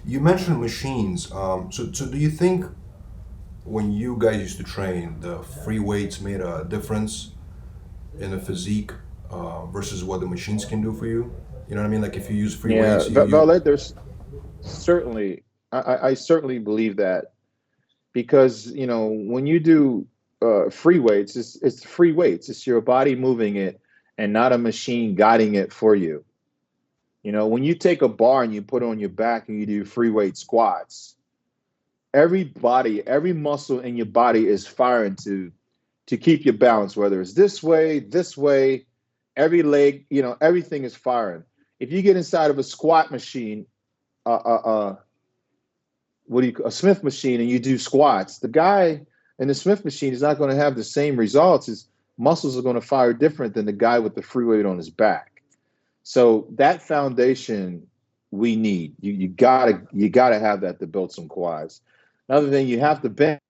You mentioned machines. So do you think when you guys used to train, the free weights made a difference in the physique versus what the machines can do for you? You know what I mean? Like if you use free Yeah, weights, you Valet, there's certainly, I certainly believe that because, when you do free weights, it's free weights. It's your body moving it and not a machine guiding it for you. When you take a bar and you put it on your back and you do free weight squats, every muscle in your body is firing to keep your balance, whether it's this way, every leg, everything is firing. If you get inside of a squat machine, a Smith machine, and you do squats, the guy in the Smith machine is not going to have the same results. His muscles are going to fire different than the guy with the free weight on his back. So that foundation we need. You gotta have that to build some quads. Another thing, you have to bench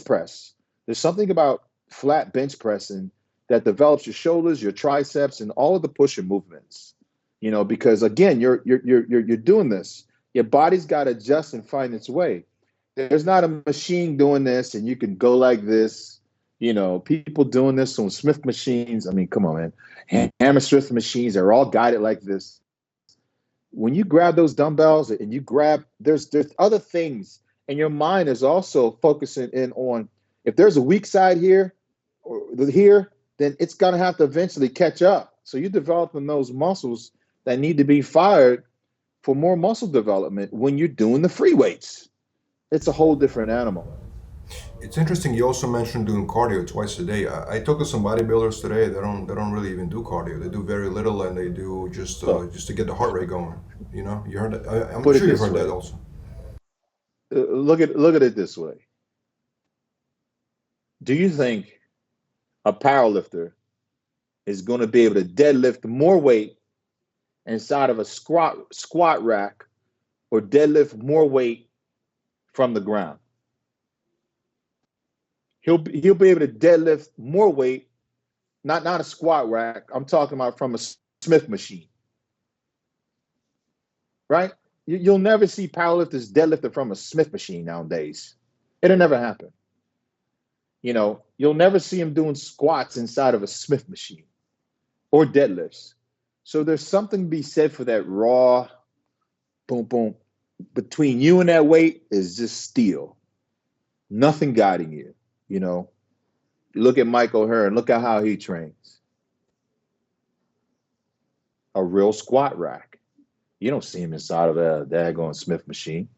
press. There's something about flat bench pressing that develops your shoulders, your triceps, and all of the pushing movements. Because again, you're doing this. Your body's got to adjust and find its way. There's not a machine doing this, and you can go like this. People doing this on Smith machines. I mean, come on, man. Hammer Smith machines are all guided like this. When you grab those dumbbells and you grab, there's other things, and your mind is also focusing in on if there's a weak side here or here, then it's gonna have to eventually catch up. So you're developing those muscles that need to be fired for more muscle development when you're doing the free weights. It's a whole different animal. it's interesting. You also mentioned doing cardio twice a day. I talked to some bodybuilders today. They don't really even do cardio. They do very little, and they do So just to get the heart rate going. You know, you heard that? I'm put it sure you've this heard that way. also. Look at it this way. Do you think a powerlifter is going to be able to deadlift more weight inside of a squat rack or deadlift more weight from the ground? He'll be able to deadlift more weight, not a squat rack. I'm talking about from a Smith machine, right? You'll never see powerlifters deadlifted from a Smith machine nowadays. It'll never happen. You'll never see him doing squats inside of a Smith machine or deadlifts. So there's something to be said for that raw boom boom. Between you and that weight is just steel. Nothing guiding you. You know, Look at Michael Hearn. Look at how he trains. A real squat rack. You don't see him inside of a daggone Smith machine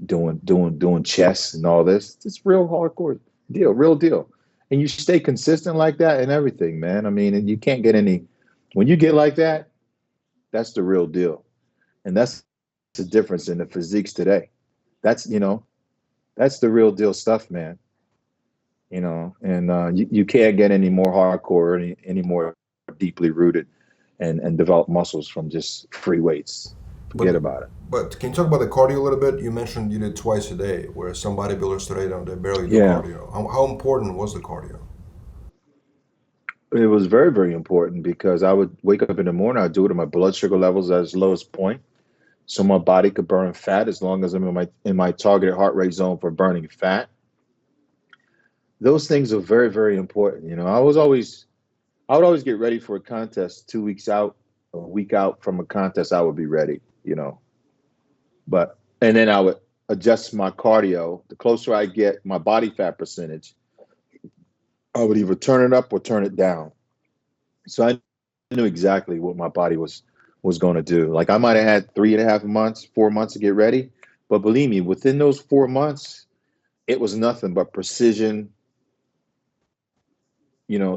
doing chest and all this. It's real hardcore deal, real deal. And you stay consistent like that and everything, man. I mean, and you can't get any. When you get like that, that's the real deal, and that's the difference in the physiques today. That's that's the real deal stuff, man. And you can't get any more hardcore, any more deeply rooted and develop muscles from just free weights. But Forget about it. but can you talk about the cardio a little bit? You mentioned you did twice a day, whereas some bodybuilders today don't. They barely do Yeah, cardio. How important was the cardio? it was very, very important because I would wake up in the morning, I'd do it at my blood sugar levels at its lowest point, so my body could burn fat as long as I'm in my targeted heart rate zone for burning fat. Those things are very, very important. I would always get ready for a contest 2 weeks out, a week out from a contest, I would be ready, and then I would adjust my cardio. The closer I get my body fat percentage, I would either turn it up or turn it down. So I knew exactly what my body was going to do. Like I might have had 3.5 months, 4 months to get ready, but believe me, within those 4 months, it was nothing but precision,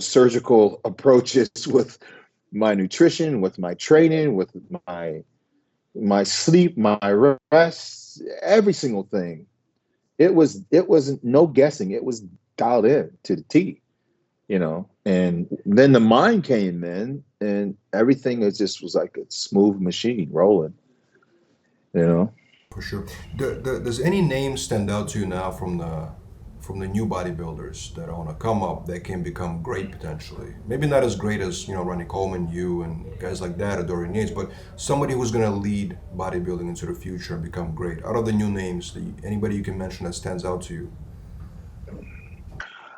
surgical approaches with my nutrition, with my training, with my sleep, my rest, every single thing. It wasn't no guessing. It was dialed in to the T. And then the mind came in, and everything was like a smooth machine rolling. You know, For sure. Does any name stand out to you now from from the new bodybuilders that want to come up that can become great potentially? Maybe not as great as, Ronnie Coleman, you, and guys like that, or Dorian Yates, but somebody who's going to lead bodybuilding into the future and become great. Out of the new names, anybody you can mention that stands out to you?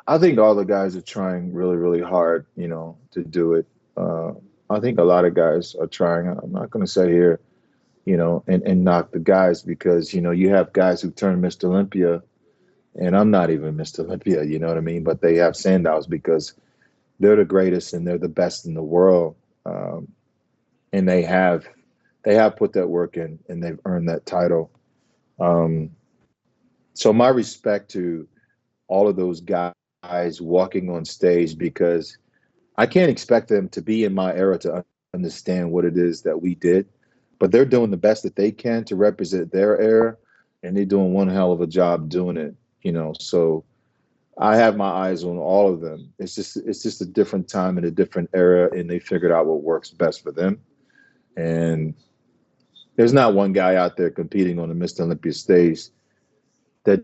I think all the guys are trying really, really hard, to do it. Uh, I think a lot of guys are trying. I'm not going to say here, and knock the guys because, you have guys who turn Mr. Olympia, and I'm not even Mr. Olympia, you know what I mean? But they have Sandals because they're the greatest and they're the best in the world. And they have put that work in and they've earned that title. Um, so my respect to all of those guys walking on stage because I can't expect them to be in my era to understand what it is that we did, but they're doing the best that they can to represent their era, and they're doing one hell of a job doing it. So I have my eyes on all of them. It's just a different time and a different era, and they figured out what works best for them. And there's not one guy out there competing on the Mr. Olympia stage that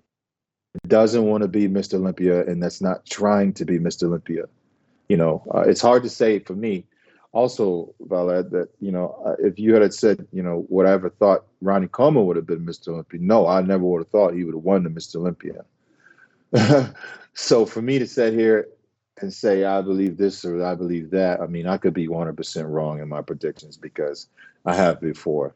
doesn't want to be Mr. Olympia and that's not trying to be Mr. Olympia. It's hard to say for me. Also, Valed, that if you had said would I ever thought Ronnie Coleman would have been Mr. Olympia? No, I never would have thought he would have won the Mr. Olympia. So for me to sit here and say I believe this or I believe that, I mean, I could be 100% wrong in my predictions because I have before.